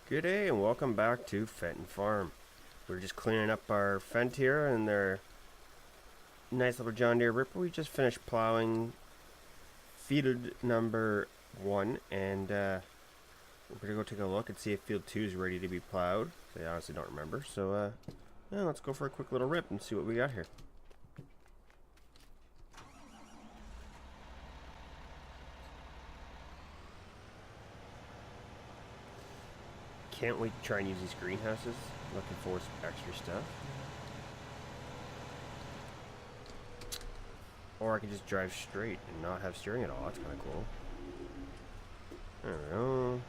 Good day and welcome back to Fenton Farm. We're just cleaning up our Fent here and their nice little John Deere ripper. We just finished plowing field number 1 and we're going to go take a look and see if field 2 is ready to be plowed. I honestly don't remember. So yeah, let's go for a quick little rip and see what we got here. Can't wait to try and use these greenhouses. Looking for some extra stuff. Or I can just drive straight and not have steering at all. That's kind of cool. I don't know.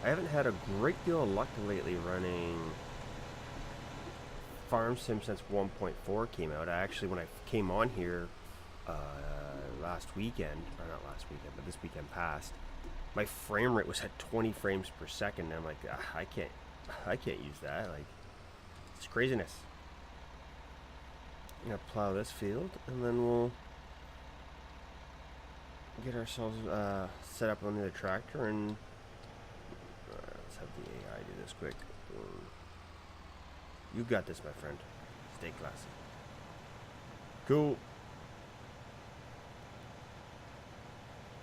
I haven't had a great deal of luck lately running Farm Sim since 1.4 came out. I actually, when I came on here last weekend, or not last weekend, but this weekend past, my frame rate was at 20 frames per second. And I'm like, I can't use that. Like, it's craziness. I'm gonna plow this field, and then we'll get ourselves set up on the tractor, and let's have the AI do this quick. You got this, my friend. Stay classy. Cool.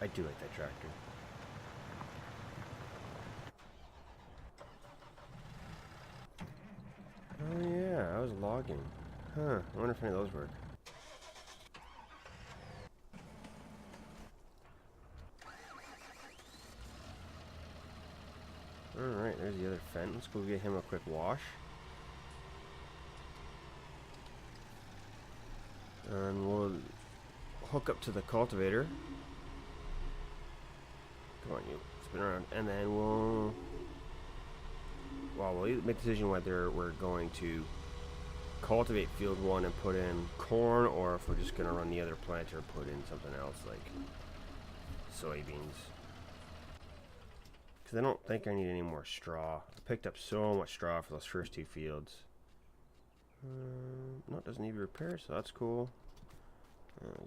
I do like that tractor. Oh yeah, I was logging. Huh, I wonder if any of those work. Alright, there's the other Fenton. Let's go get him a quick wash. And we'll hook up to the cultivator. Come on, you. Spin around. And then we'll make a decision whether we're going to cultivate field 1 and put in corn, or if we're just going to run the other planter and put in something else like soybeans. Because I don't think I need any more straw. I picked up so much straw for those first 2 fields. No, it doesn't need repair, so that's cool.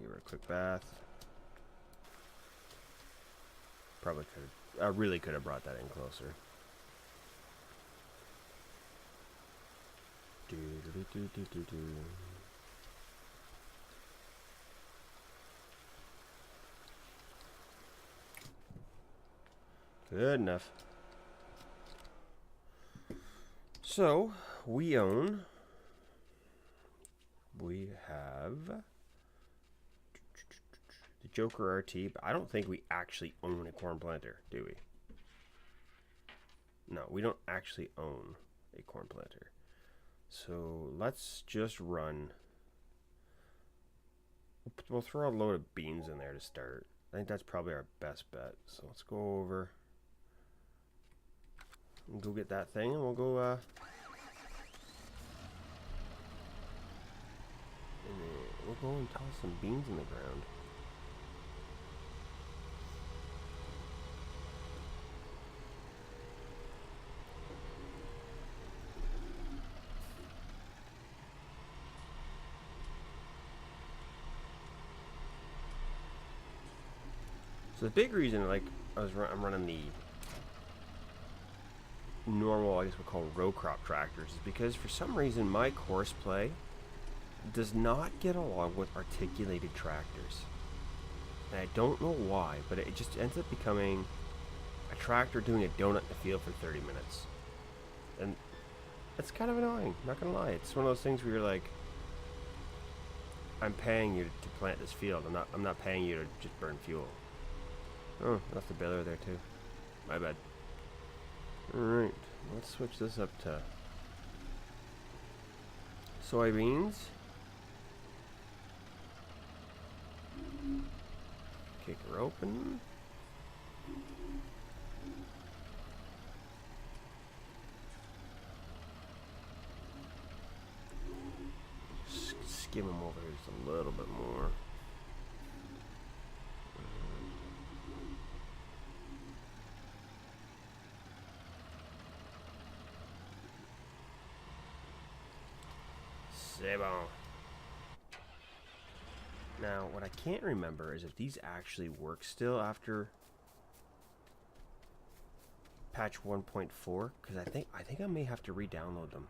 Give her a quick bath. Probably could have. I really could have brought that in closer. Good enough. So we have the Joker RT, but I don't think we actually own a corn planter, do we? No, we don't actually own a corn planter. So let's just run. We'll throw a load of beans in there to start. I think that's probably our best bet. So let's go over and go get that thing, and we'll go and toss some beans in the ground. So the big reason, I'm running the normal, I guess we'll call row crop tractors, is because for some reason my course play does not get along with articulated tractors. And I don't know why, but it just ends up becoming a tractor doing a donut in the field for 30 minutes. And it's kind of annoying, not gonna lie. It's one of those things where you're like, I'm paying you to plant this field. I'm not paying you to just burn fuel. Oh, that's the baler there too. My bad. Alright, let's switch this up to soybeans. Kick her open. Skim them over just a little bit more. C'est bon. Now, what I can't remember is if these actually work still after patch 1.4, because I think I may have to re-download them.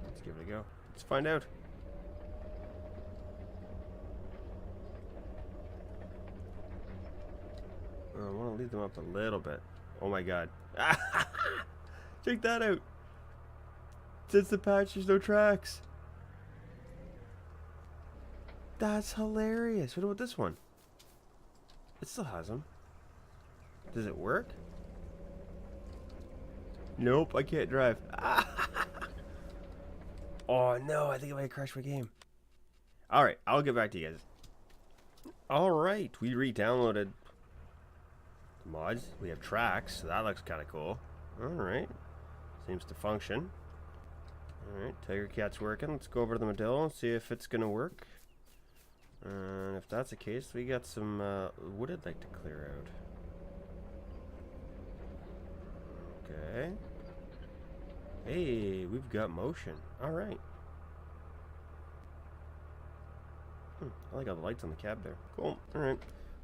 Let's give it a go. Let's find out. I want to leave them up a little bit. Oh my god. Check that out. Since the patch, there's no tracks. That's hilarious. What about this one? It still has them. Does it work? Nope, I can't drive. Oh no, I think I might crash my game. Alright, I'll get back to you guys. Alright, we re-downloaded the mods. We have tracks, so that looks kind of cool. Alright, seems to function. Alright, Tiger Cat's working. Let's go over to the Medill and see if it's going to work. And if that's the case, we got some wood I'd like to clear out. Okay. Hey, we've got motion. Alright. I like all the lights on the cab there. Cool. Alright.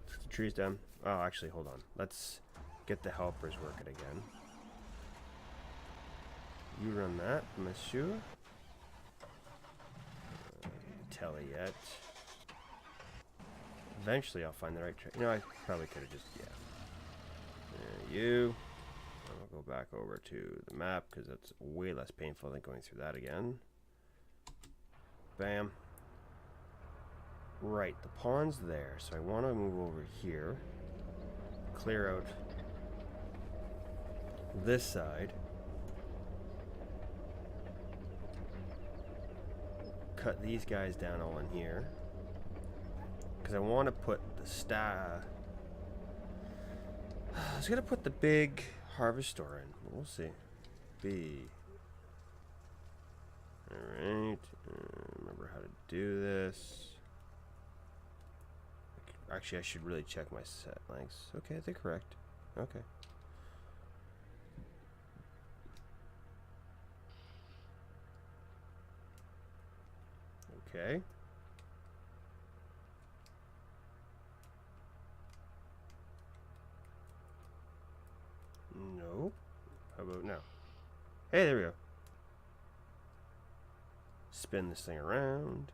Let's get the trees down. Oh, actually, hold on. Let's get the helpers working again. You run that, monsieur. Tell it yet. Eventually I'll find the right track. You know, I probably could have just, yeah. You. I'll go back over to the map because that's way less painful than going through that again. Bam. Right, the pond's there, so I want to move over here. Clear out this side. Cut these guys down all in here. Because I want to put the I was going to put the big harvest store in. We'll see. B. Alright. Remember how to do this. Actually, I should really check my set lengths. Okay, they're correct. Okay. Okay. No. How about now? Hey, there we go. Spin this thing around.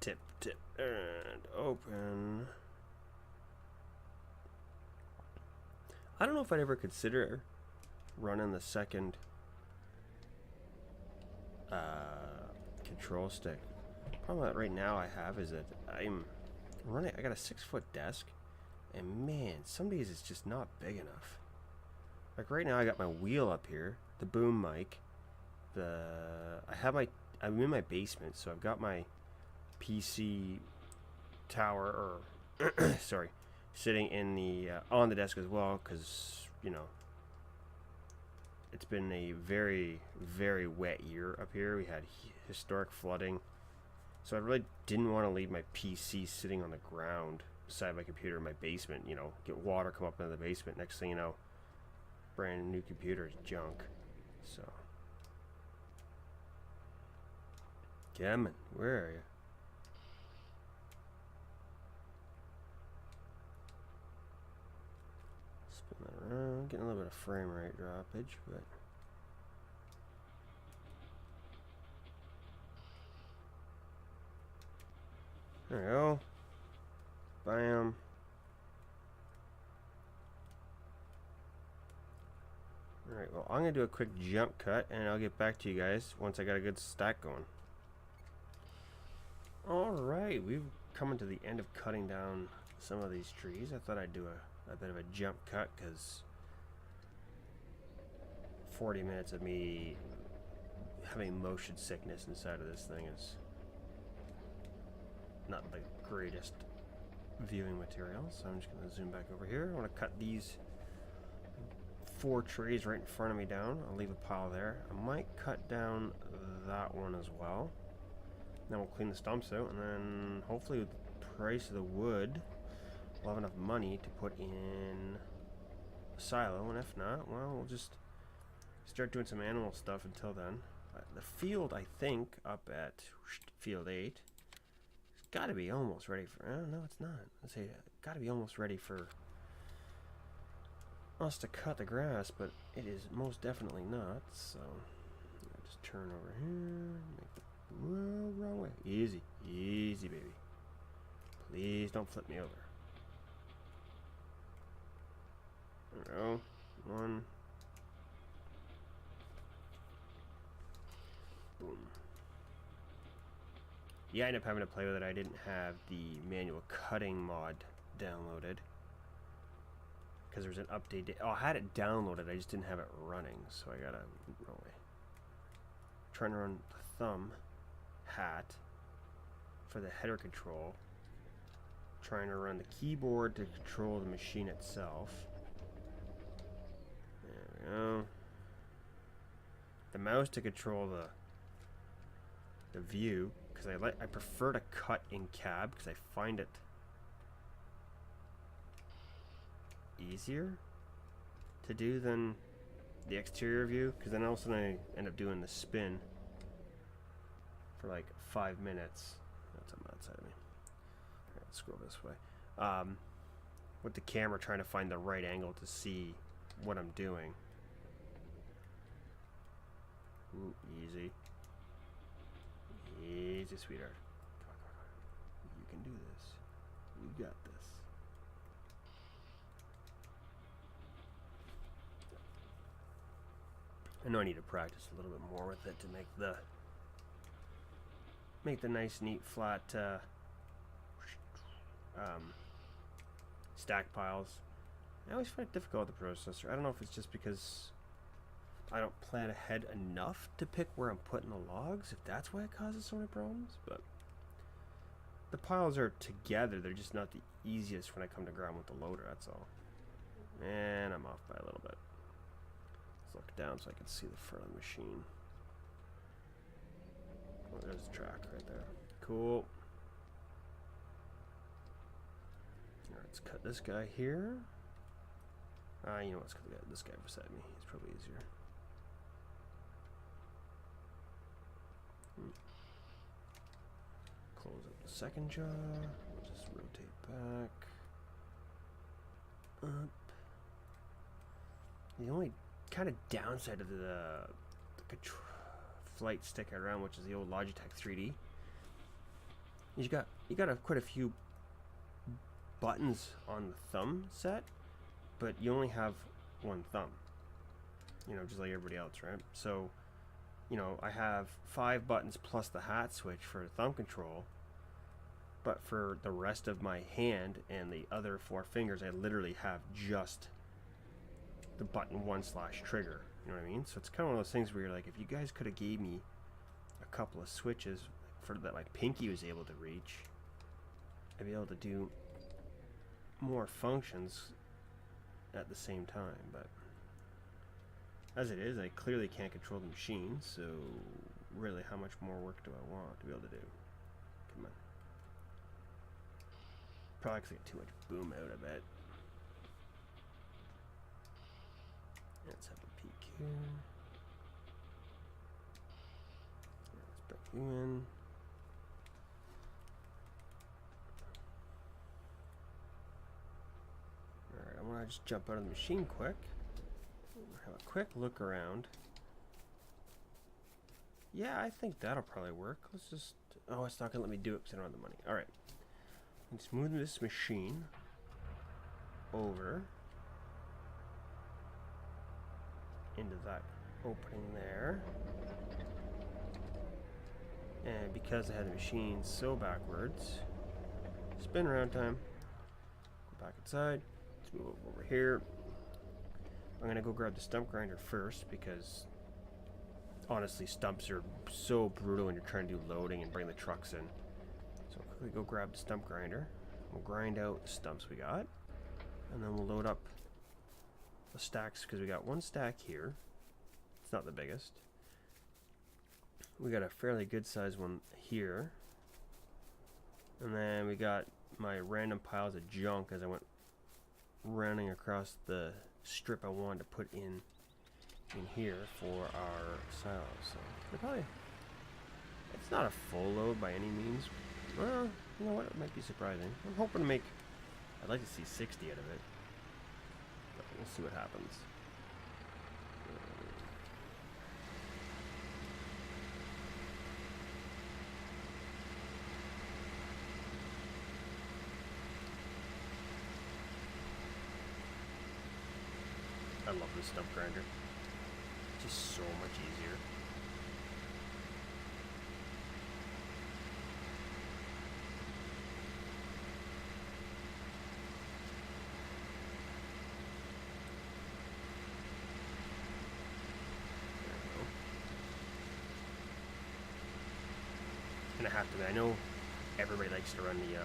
Tip, tip, and open. I don't know if I'd ever consider running the second control stick. Problem that right now I have is that I'm running. I got a 6-foot desk, and man, some days it's just not big enough. Like right now, I got my wheel up here, the boom mic. I'm in my basement, so I've got my PC tower, or sorry, sitting in the on the desk as well, because you know it's been a very, very wet year up here. We had historic flooding, so I really didn't want to leave my PC sitting on the ground beside my computer in my basement. You know, get water come up into the basement. Next thing you know, brand new computer is junk. So, Gammon, where are you? Spin that around, getting a little bit of frame rate droppage, but there we go. Bam. Alright, well, I'm going to do a quick jump cut, and I'll get back to you guys once I got a good stack going. Alright, we've come to the end of cutting down some of these trees. I thought I'd do a bit of a jump cut, because 40 minutes of me having motion sickness inside of this thing is not the greatest viewing materials. So I'm just going to zoom back over here. I want to cut these 4 trees right in front of me down. I'll leave a pile there. I might cut down that one as well. Then we'll clean the stumps out, and then hopefully with the price of the wood, we'll have enough money to put in a silo, and if not, well, we'll just start doing some animal stuff until then. The field, I think, up at field 8, it's got to be almost ready for, no, it's not. Let's say, got to be almost ready for us to cut the grass, but it is most definitely not, so I'll just turn over here, make the wrong way. Easy, easy, baby. Please don't flip me over. There we go. 1. Boom. Yeah, I ended up having to play with it. I didn't have the manual cutting mod downloaded because there was an update. Oh, I had it downloaded. I just didn't have it running, so I gotta wrong way. Trying to run the thumb hat for the header control. Trying to run the keyboard to control the machine itself. There we go. The mouse to control the view, because I prefer to cut in cab because I find it easier to do than the exterior view, because then all of a sudden I end up doing the spin for like 5 minutes. That's on that side of me. All right, let's go this way. With the camera trying to find the right angle to see what I'm doing. Ooh, easy. Easy, sweetheart. Come on, come on. You can do this. You got this. I know I need to practice a little bit more with it to make the nice, neat, flat stack piles. I always find it difficult with the processor. I don't know if it's just because I don't plan ahead enough to pick where I'm putting the logs, if that's why it causes so many problems, but the piles are together. They're just not the easiest when I come to ground with the loader, that's all. And I'm off by a little bit. Let's look down so I can see the front of the machine. Oh, there's the track right there. Cool. Alright, let's cut this guy here. You know what, let's cut this guy beside me. He's probably easier. Close up the second jaw. We'll just rotate back. Up. The only kind of downside of the flight stick around, which is the old Logitech 3D, is you got quite a few buttons on the thumb set, but you only have one thumb. You know, just like everybody else, right? So, you know, I have 5 buttons plus the hat switch for thumb control, but for the rest of my hand and the other 4 fingers, I literally have just the button 1/trigger. You know what I mean? So it's kind of one of those things where you're like, if you guys could have gave me a couple of switches for that my pinky was able to reach, I'd be able to do more functions at the same time. But as it is, I clearly can't control the machine, so really how much more work do I want to be able to do? Come on. Probably because I get too much boom out, I bet. Let's have a peek here. Let's bring you in. Alright, I want to just jump out of the machine quick. Have a quick look around. Yeah, I think that'll probably work. Let's just... Oh, it's not going to let me do it because I don't have the money. Alright. Let's move this machine over into that opening there. And because I had the machine so backwards, spin around time, go back inside, let's move over here. I'm gonna go grab the stump grinder first because honestly stumps are so brutal when you're trying to do loading and bring the trucks in. So I'll quickly go grab the stump grinder, We'll grind out the stumps we got, and then we'll load up the stacks, because we got one stack here. It's not the biggest. We got a fairly good sized one here. And then we got my random piles of junk as I went running across the strip I wanted to put in here for our silos. So they're probably, it's not a full load by any means. Well, you know what, it might be surprising. I'm hoping to make, I'd like to see 60 out of it, but we'll see what happens. I love this stump grinder. It's just so much easier. There we go. And I have to, I know everybody likes to run the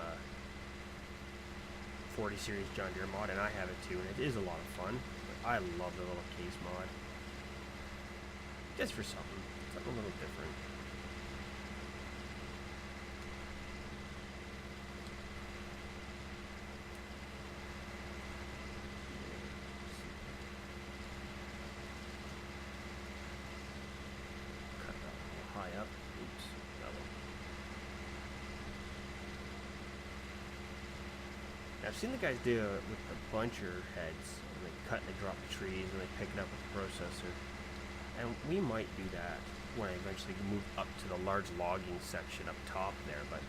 40 series John Deere mod, and I have it too, and it is a lot of fun. I love the little case mod. Just for something a little different. Cut that a little high up. Oops, that one. Now, I've seen the guys do it with the buncher heads. They cut and they drop the trees and they pick it up with the processor. And we might do that when I eventually move up to the large logging section up top there, but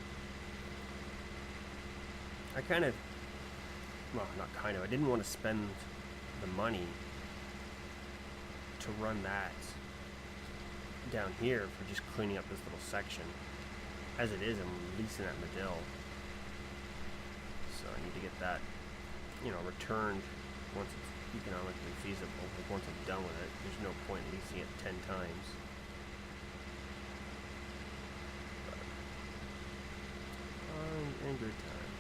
I kind of, well, not kind of, I didn't want to spend the money to run that down here for just cleaning up this little section. As it is, I'm leasing that Medill. So I need to get that, you know, returned once it's economically feasible. Like once I'm done with it, there's no point in leasing it 10 times. But, and good time.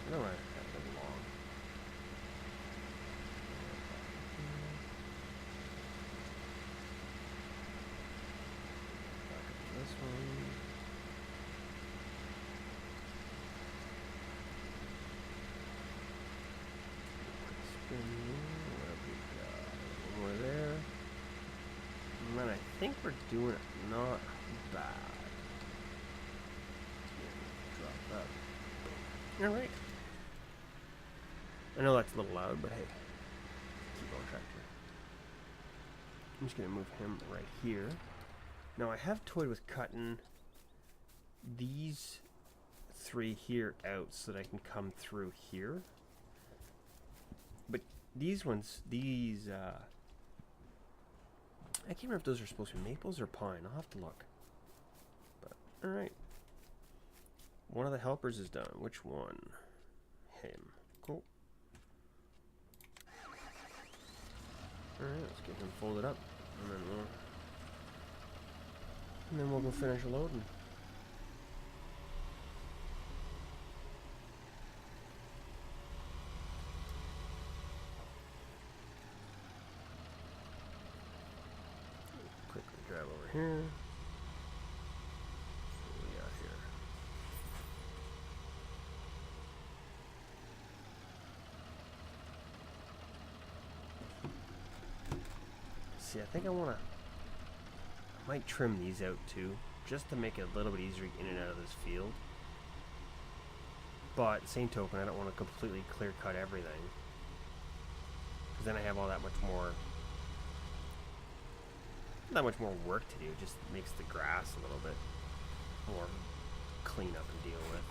I don't want to have them long. Back up to this one. What have we got? One more there. And then I think we're doing it not bad. Yeah, drop that. Alright. I know that's a little loud, but hey. Keep on tractor. I'm just going to move him right here. Now I have toyed with cutting these 3 here out so that I can come through here. But these ones, I can't remember if those are supposed to be maples or pine. I'll have to look. But, alright. One of the helpers is done. Which one? Him. Cool. Alright, let's get him folded up. And then we'll go finish loading. Quickly drive over here. What do we got here? See, I think I might trim these out too, just to make it a little bit easier in and out of this field. But same token, I don't want to completely clear cut everything, because then I have all that much more work to do. It just makes the grass a little bit more clean up and deal with.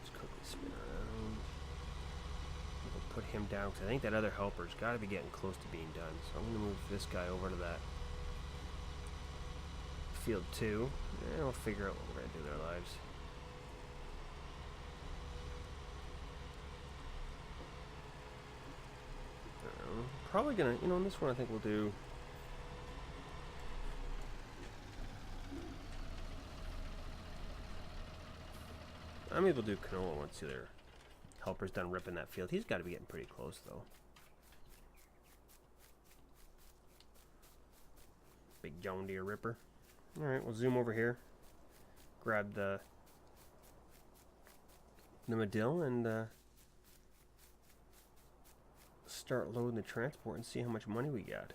Just quickly spin around. We'll put him down, because I think that other helper's got to be getting close to being done. So I'm going to move this guy over to that field 2, and we'll figure out what we're going to do with our lives. Probably gonna, on this one I think we'll do I'm able to do canola once the other helper's done ripping that field. He's got to be getting pretty close, though. Big John Deere ripper. Alright, we'll zoom over here. Grab the Medill and start loading the transport and see how much money we got.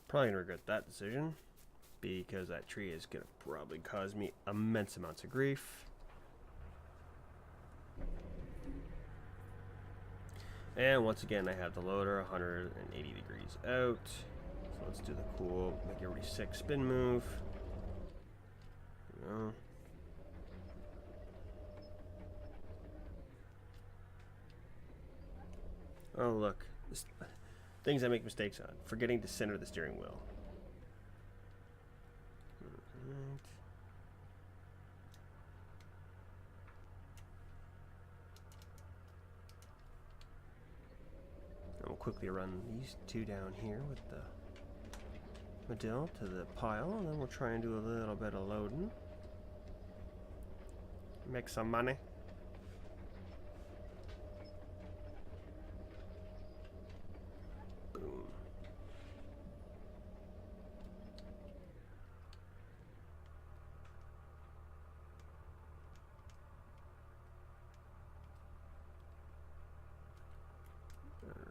Probably gonna regret that decision because that tree is gonna probably cause me immense amounts of grief. And once again, I have the loader 180 degrees out. So let's do the cool, make everybody sick spin move. There we go. Oh look, things I make mistakes on. Forgetting to center the steering wheel. Alright. And we'll quickly run these two down here with the Medill to the pile, and then we'll try and do a little bit of loading. Make some money.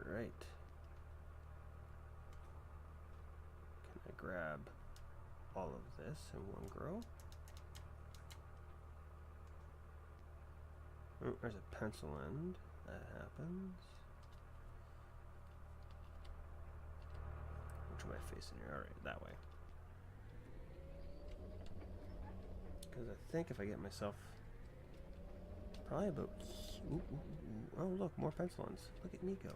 Alright. Can I grab all of this in one grow? Oh, there's a pencil end. That happens. Which way am I facing here? Alright, that way. Because I think if I get myself probably about... Ooh, ooh, ooh. Oh, look, more pencil ends. Look at me go.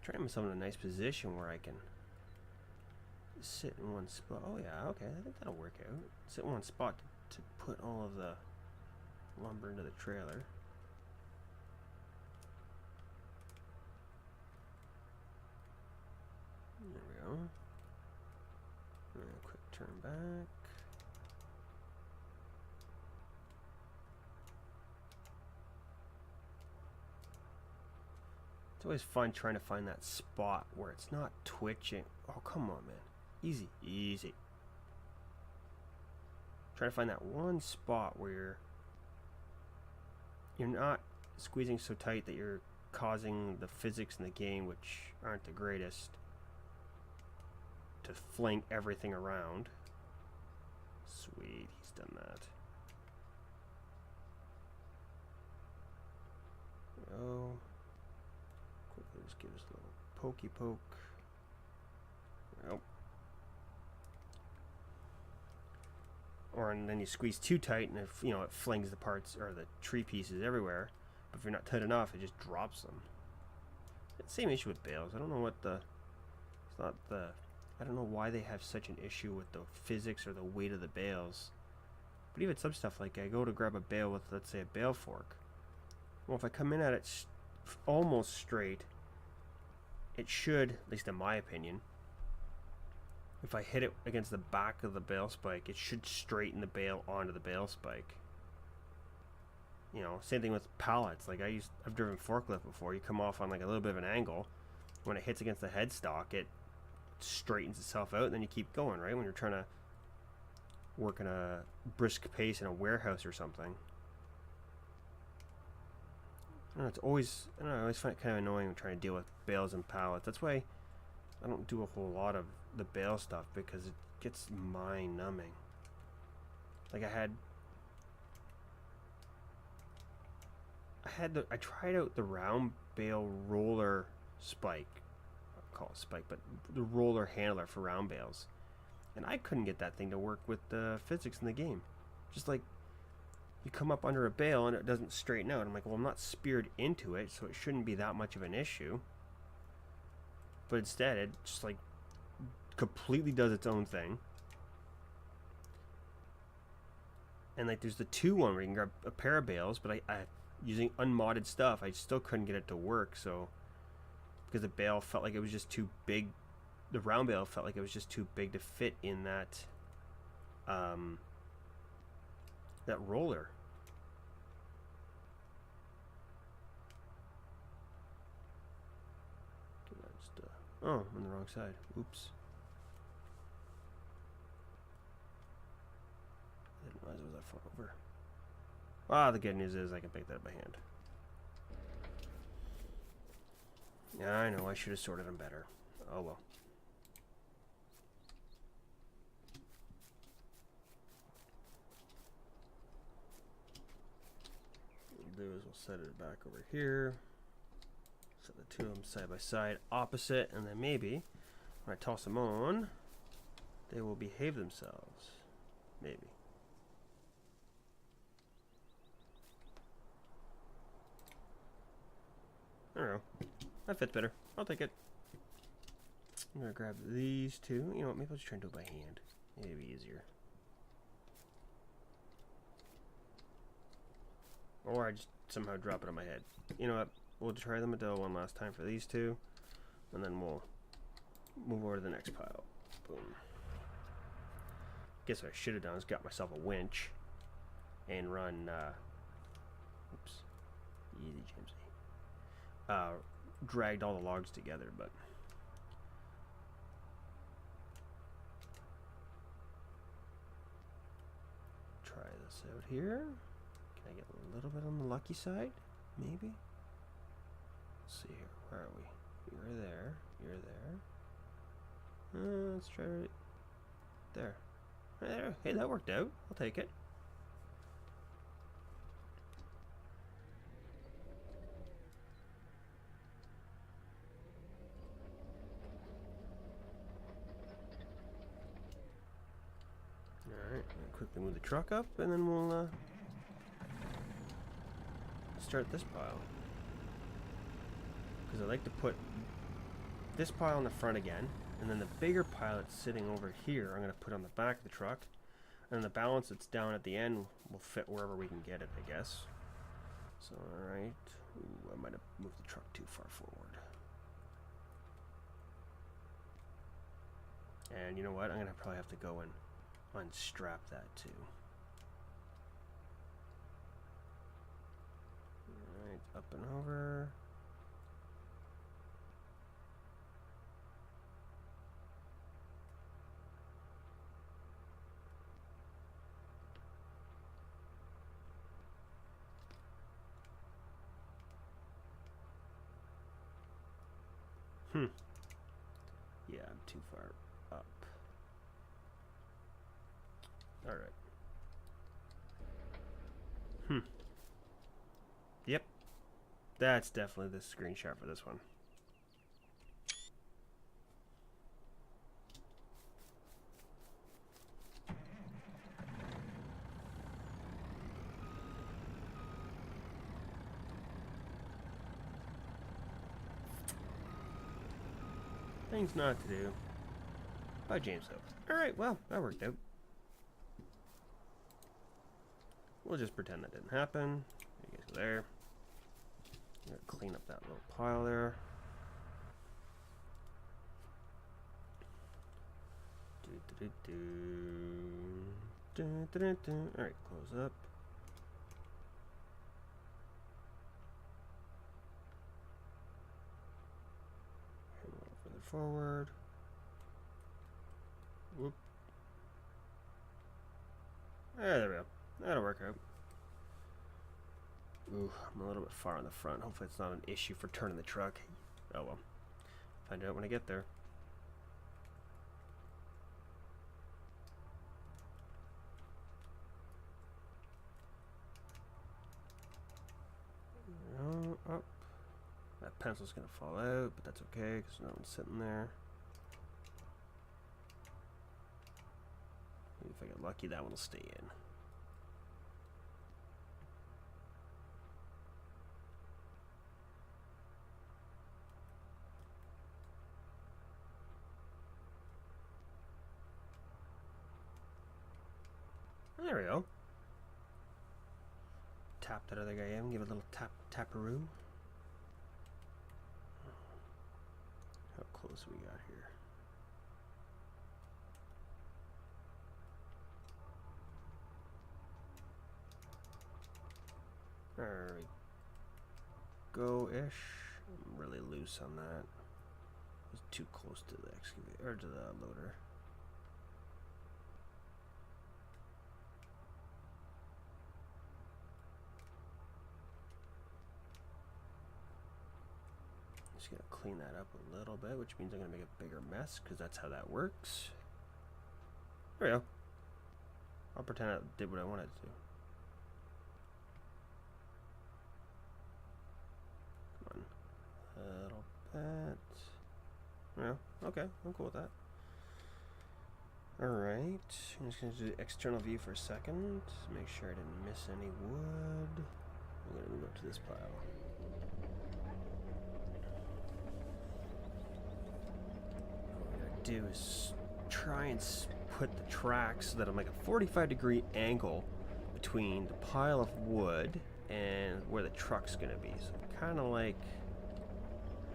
Trying myself in a nice position where I can sit in one spot. Oh yeah, okay, I think that'll work out. Sit in one spot to put all of the lumber into the trailer. There we go. And a quick turn back. It's always fun trying to find that spot where it's not twitching. Oh, come on, man. Easy, easy. Try to find that one spot where you're not squeezing so tight that you're causing the physics in the game, which aren't the greatest, to fling everything around. Sweet, he's done that. Oh. Quickly just give us a little pokey poke. Nope. Or and then you squeeze too tight, and if you know it flings the parts or the tree pieces everywhere. But if you're not tight enough, it just drops them. Same issue with bales. I don't know what the. It's not the. I don't know why they have such an issue with the physics or the weight of the bales. But even some stuff like I go to grab a bale with, let's say, a bale fork. Well, if I come in at it almost straight, it should, at least in my opinion, if I hit it against the back of the bale spike, it should straighten the bale onto the bale spike. You know, same thing with pallets. Like I've driven forklift before. You come off on like a little bit of an angle. When it hits against the headstock, it straightens itself out, and then you keep going, right? When you're trying to work in a brisk pace in a warehouse or something. I don't know, it's always, I don't know, I always find it kind of annoying when trying to deal with bales and pallets. That's why I don't do a whole lot of the bale stuff because it gets mind numbing. Like I tried out the round bale roller spike. I'll call it spike, but the roller handler for round bales. And I couldn't get that thing to work with the physics in the game. Just like you come up under a bale and it doesn't straighten out. I'm like, well, I'm not speared into it, so it shouldn't be that much of an issue. But instead, it just like completely does its own thing. And like there's the 2-1 where you can grab a pair of bales, but I using unmodded stuff, I still couldn't get it to work. So because the bale felt like it was just too big, the round bale felt like it was just too big to fit in that that roller. Oh, I'm on the wrong side. Oops. I didn't realize it was that far over. Ah, the good news is I can pick that up by hand. Yeah, I know, I should have sorted them better. Oh well. What we'll do is we'll set it back over here. Set the two of them side by side, opposite, and then maybe when I toss them on, they will behave themselves. Maybe. I don't know. That fits better. I'll take it. I'm gonna grab these two. You know what? Maybe I'll just try and do it by hand. Maybe easier. Or I just somehow drop it on my head. You know what? We'll try the Modelo one last time for these two, and then we'll move over to the next pile. Boom. Guess what I should have done is got myself a winch and run. Oops. Easy, Jamesy. Dragged all the logs together, but try this out here. Can I get a little bit on the lucky side? Maybe. Let's see here. Where are we? You're there. You're there. Let's try right there. There. Hey, that worked out. I'll take it. Alright, quickly move the truck up, and then we'll start this pile. Because I like to put this pile on the front again, and then the bigger pile that's sitting over here I'm going to put on the back of the truck, and the balance that's down at the end will fit wherever we can get it, I guess. So, alright. Ooh, I might have moved the truck too far forward. And you know what? I'm going to probably have to go and unstrap that too. Alright, up and over. Yeah, I'm too far up. Alright. Yep. That's definitely the screenshot for this one. Things not to do. By James Hope. Alright, well, that worked out. We'll just pretend that didn't happen. You guys go there. I'm gonna clean up that little pile there. Alright, close up. A little further forward. Whoop. There we go. That'll work out. Ooh, I'm a little bit far on the front. Hopefully it's not an issue for turning the truck. Oh well. Find out when I get there. pencil's gonna fall out, but that's okay because no one's sitting there. Maybe if I get lucky, that one will stay in. There we go. Tap that other guy in, give it a little taparoo. How close we got here? There we go-ish. I'm really loose on that. It was too close to the excavator, or to the loader. Just gonna clean that up a little bit, which means I'm gonna make a bigger mess because that's how that works. There we go. I'll pretend I did what I wanted to do. Come on, a little bit. Yeah, okay, I'm cool with that. Alright, I'm just gonna do the external view for a second. Make sure I didn't miss any wood. I'm gonna move up to this pile. Do is try and put the tracks so that I'm like a 45-degree angle between the pile of wood and where the truck's gonna be. So kind of like,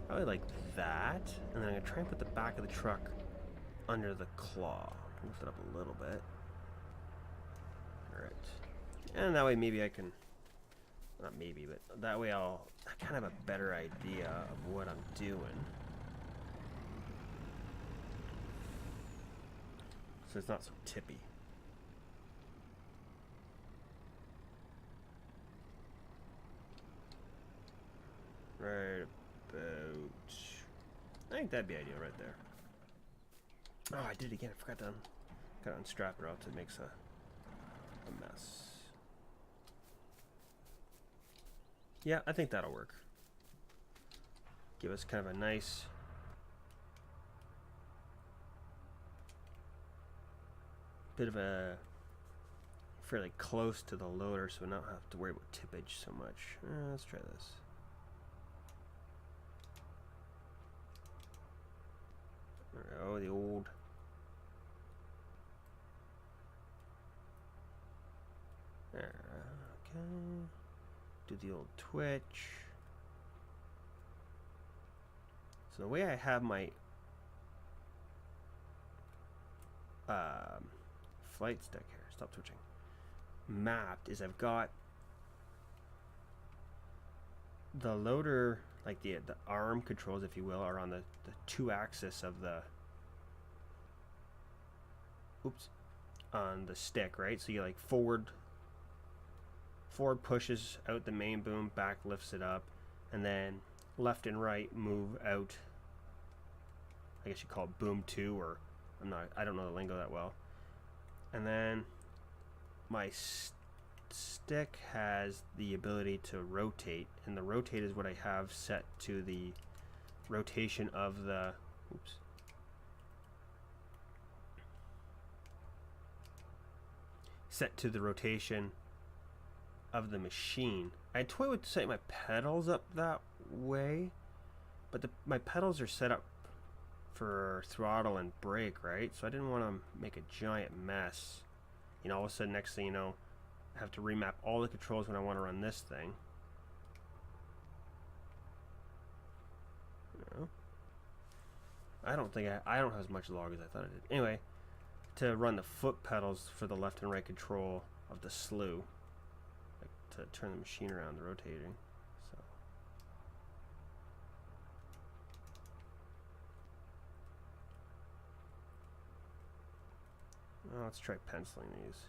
probably like that, and then I'm gonna try and put the back of the truck under the claw. Lift it up a little bit. All right, and that way maybe I can, not maybe, but that way I'll kind of have a better idea of what I'm doing. So it's not so tippy. Right about, I think that'd be ideal right there. Oh, I did it again. I forgot to gotta unstrap it, or else it makes a mess. Yeah, I think that'll work. Give us kind of a nice bit of a fairly close to the loader, so we don't have to worry about tippage so much. Let's try this. Oh, the old. There, okay. Do the old twitch. So the way I have my flight stick here, stop twitching, mapped is I've got the loader, like the arm controls, if you will, are on the two axis of the on the stick, right? So you like forward pushes out the main boom, back lifts it up, and then left and right move out. I guess you call it boom 2, or I don't know the lingo that well. And then my stick has the ability to rotate, and the rotate is what I have set to the rotation of the set to the rotation of the machine. I toy with setting my pedals up that way, but my pedals are set up for throttle and brake, right? So I didn't want to make a giant mess. You know, all of a sudden, next thing you know, I have to remap all the controls when I want to run this thing. No. I don't have as much log as I thought I did. Anyway, to run the foot pedals for the left and right control of the slew, like to turn the machine around, the rotating. So. Well, let's try penciling these.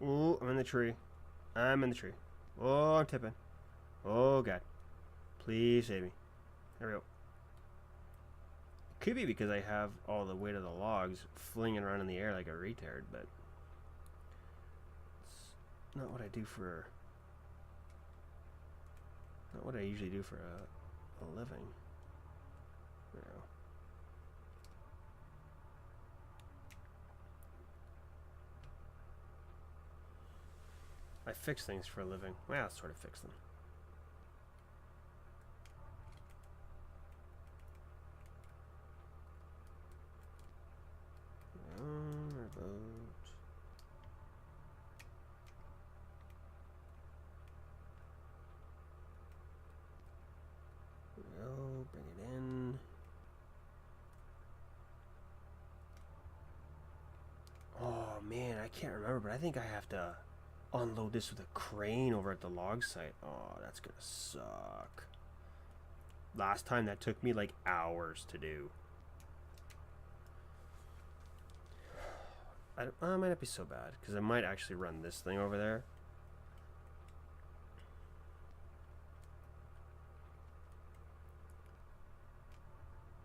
Ooh, I'm in the tree. I'm in the tree. Oh, I'm tipping. Oh, God. Please save me. There we go. Could be because I have all the weight of the logs flinging around in the air like a retard, but it's not what I do for. Not what I usually do for a living. You know. I fix things for a living. Well, I sort of fix them. Bring it in. Oh man, I can't remember, but I think I have to unload this with a crane over at the log site. Oh, that's gonna suck. Last time that took me like hours to do. It might not be so bad because I might actually run this thing over there.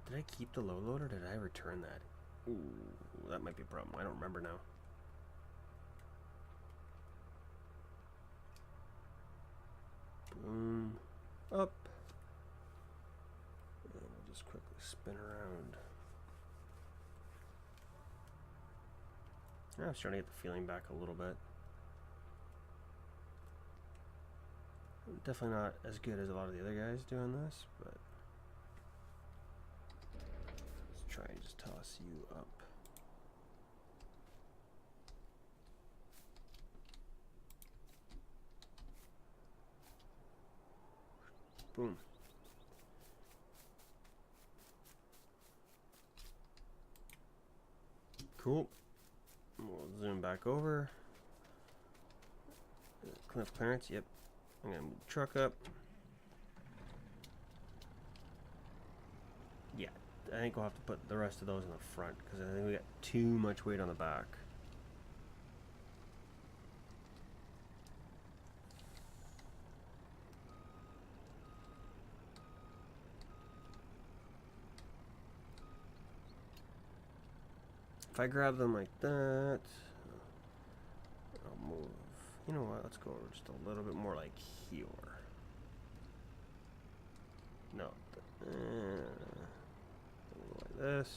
Did I keep the low loader or did I return that? Ooh, that might be a problem. I don't remember now. Boom. Up. And we'll just quickly spin around. I'm starting to get the feeling back a little bit. Definitely not as good as a lot of the other guys doing this, but let's try and just toss you up. Boom. Cool. We'll zoom back over. Clean up clearance. Yep. I'm gonna move the truck up. Yeah, I think we'll have to put the rest of those in the front because I think we got too much weight on the back. If I grab them like that, I'll move. You know what? Let's go over just a little bit more like here. No. Like this.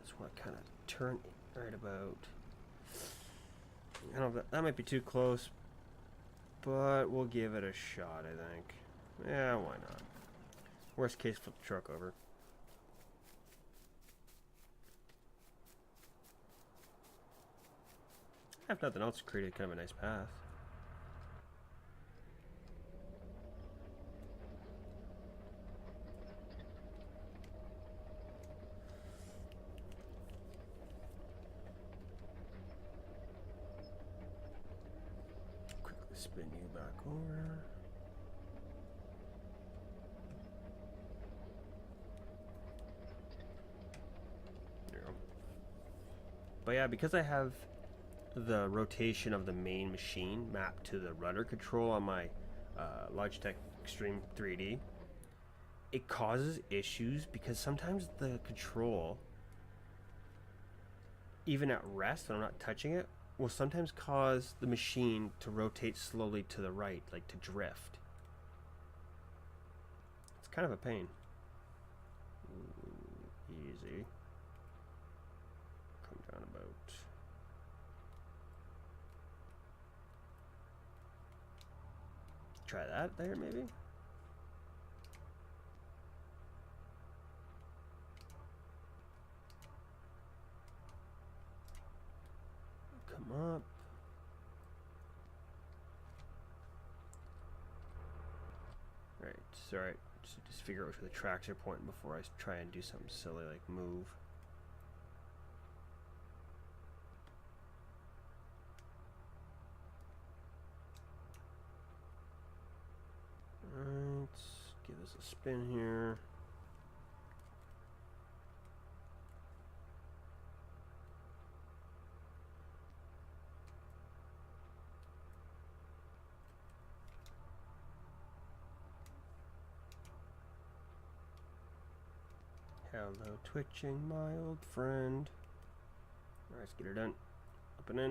Just want to kind of turn it right about. I don't know, that might be too close, but we'll give it a shot, I think. Yeah, why not? Worst case, flip the truck over. If nothing else, created kind of a nice path. Quickly spin you back over. There we go. But yeah, because I have the rotation of the main machine mapped to the rudder control on my Logitech Extreme 3D, it causes issues because sometimes the control, even at rest when I'm not touching it, will sometimes cause the machine to rotate slowly to the right, like to drift. It's kind of a pain. Ooh, easy. Come down about. Try that there, maybe? Come up. Right, sorry. Just figure out where the tracks are pointing before I try and do something silly like move. Alright, give this a spin here. Hello, twitching, my old friend. Alright, let's get her done. Up and in.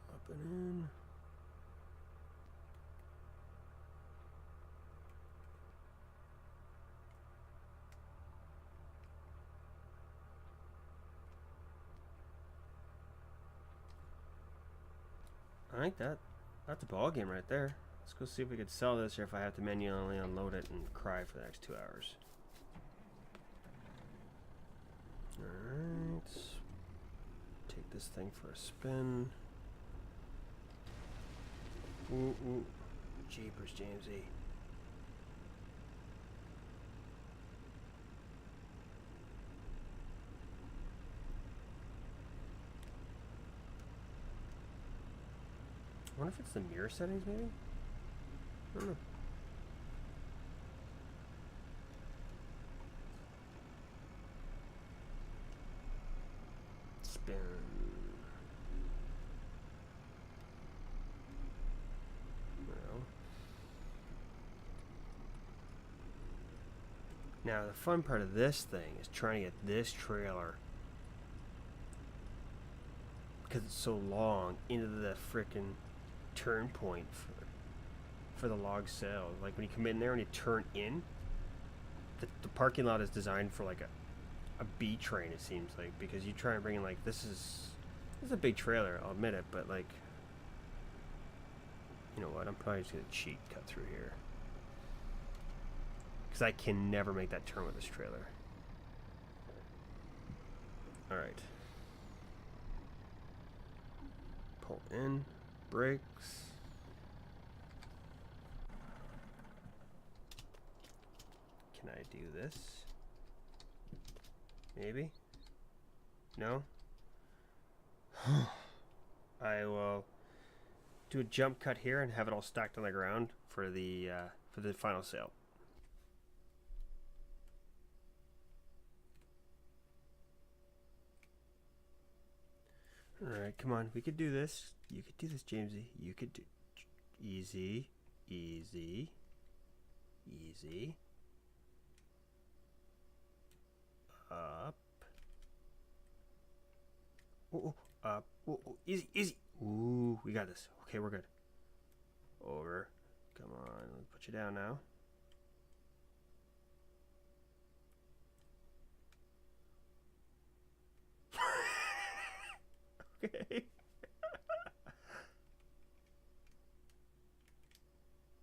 Up and in. I think that's a ball game right there. Let's go see if we could sell this or if I have to manually unload it and cry for the next 2 hours. Alright. Take this thing for a spin. Ooh, ooh. Jeepers, Jamesy. I wonder if it's the mirror settings, maybe? I don't know. Spin. Well. Now, the fun part of this thing is trying to get this trailer, because it's so long, into the frickin' turn point for the log sale. Like when you come in there and you turn in, the parking lot is designed for like a B train, it seems like, because you try and bring in, like, this is a big trailer, I'll admit it, but like, you know what, I'm probably just gonna cheat, cut through here, because I can never make that turn with this trailer. Alright, pull in, brakes. Can I do this? Maybe? No? I will do a jump cut here and have it all stacked on the ground for the final sale. Alright, come on, we could do this. You could do this, Jamesy. You could do easy, easy, easy. Up. Oh, up. Oh, easy, easy. Ooh, we got this. Okay, we're good. Over. Come on, let's put you down now. Okay.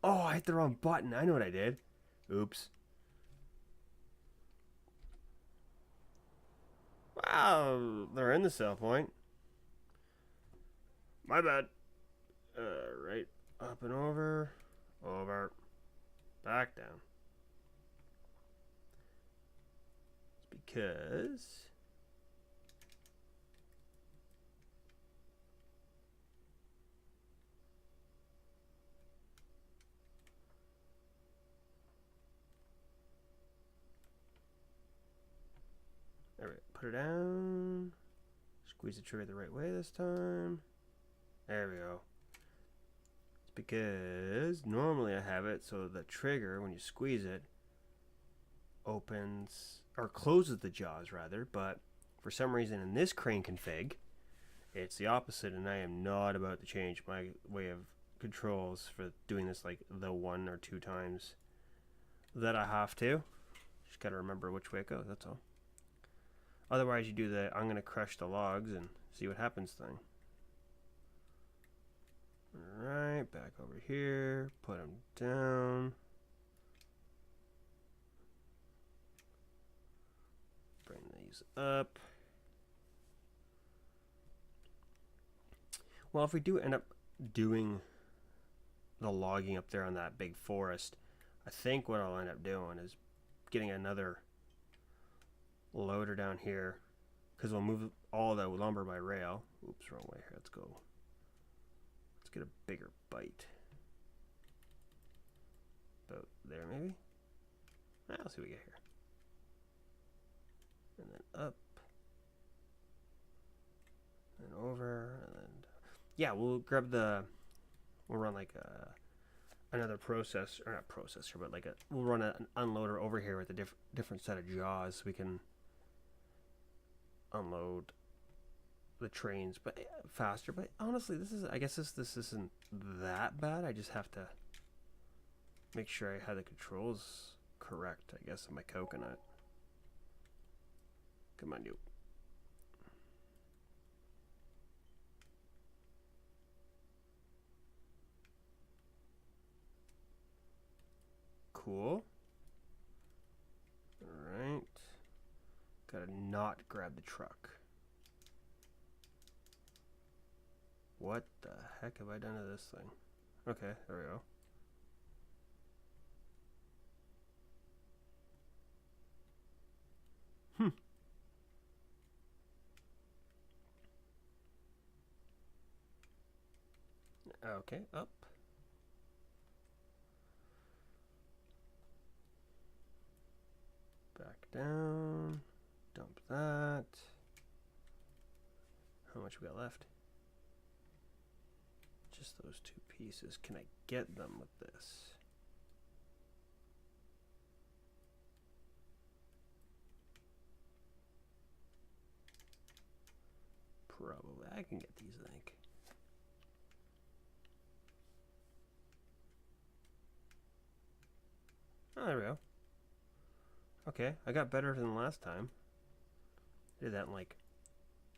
Oh, I hit the wrong button. I know what I did. Oops. Wow, they're in the sell point. My bad. Right. Up and over. Over. Back down. It's because... Alright, put her down. Squeeze the trigger the right way this time. There we go. It's because normally I have it so the trigger, when you squeeze it, opens, or closes the jaws rather, but for some reason in this crane config, it's the opposite, and I am not about to change my way of controls for doing this like the 1 or 2 times that I have to. Just gotta remember which way it goes, that's all. Otherwise you do the I'm gonna crush the logs and see what happens thing. Alright, back over here, put them down. Bring these up. Well, if we do end up doing the logging up there on that big forest, I think what I'll end up doing is getting another loader down here, because we'll move all the lumber by rail. Oops, wrong way here. Let's go. Let's get a bigger bite. About there, maybe? Let's see what we get here. And then up. And over. And then... Yeah, we'll grab the... We'll run like another processor, or not processor, but like we'll run an unloader over here with a different set of jaws so we can unload the trains but faster. But honestly, I guess this isn't that bad. I just have to make sure I have the controls correct, I guess, on my coconut. Come on, you. Cool. Alright. Gotta not grab the truck. What the heck have I done to this thing? Okay, there we go. Okay, up. Back down. Dump that. How much we got left? Just those two pieces. Can I get them with this? Probably. I can get these, I think. Oh, there we go. Okay, I got better than last time. Did that in like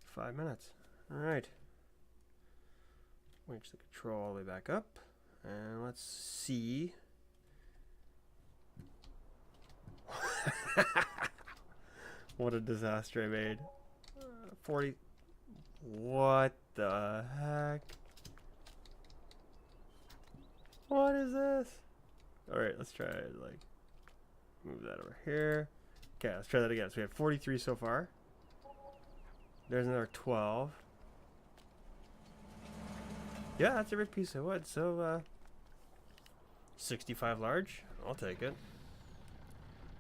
5 minutes. Alright. Winch the control all the way back up. And let's see. What a disaster I made. 40. What the heck? What is this? Alright, let's try it. Like, move that over here. Okay, let's try that again. So we have 43 so far. There's another 12. Yeah, that's every piece of wood. So, 65 large. I'll take it.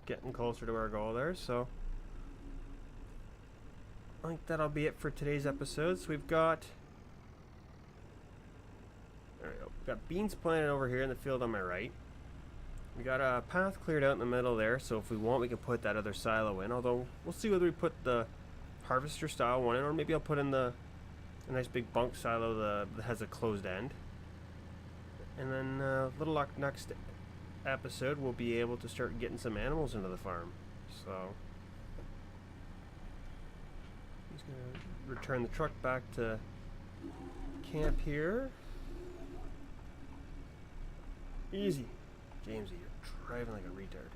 Getting closer to our goal there, so I think that'll be it for today's episode. So we've got, there we go. We've got beans planted over here in the field on my right. We got a path cleared out in the middle there, so if we want, we can put that other silo in. Although we'll see whether we put the harvester style one in, or maybe I'll put in a nice big bunk silo that has a closed end. And then little luck, next episode we'll be able to start getting some animals into the farm. So he's gonna return the truck back to camp here. Easy, Jamesy, you're driving like a retard.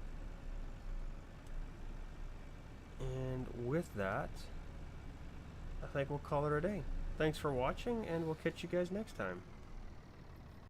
And with that, I think we'll call it a day. Thanks for watching, and we'll catch you guys next time.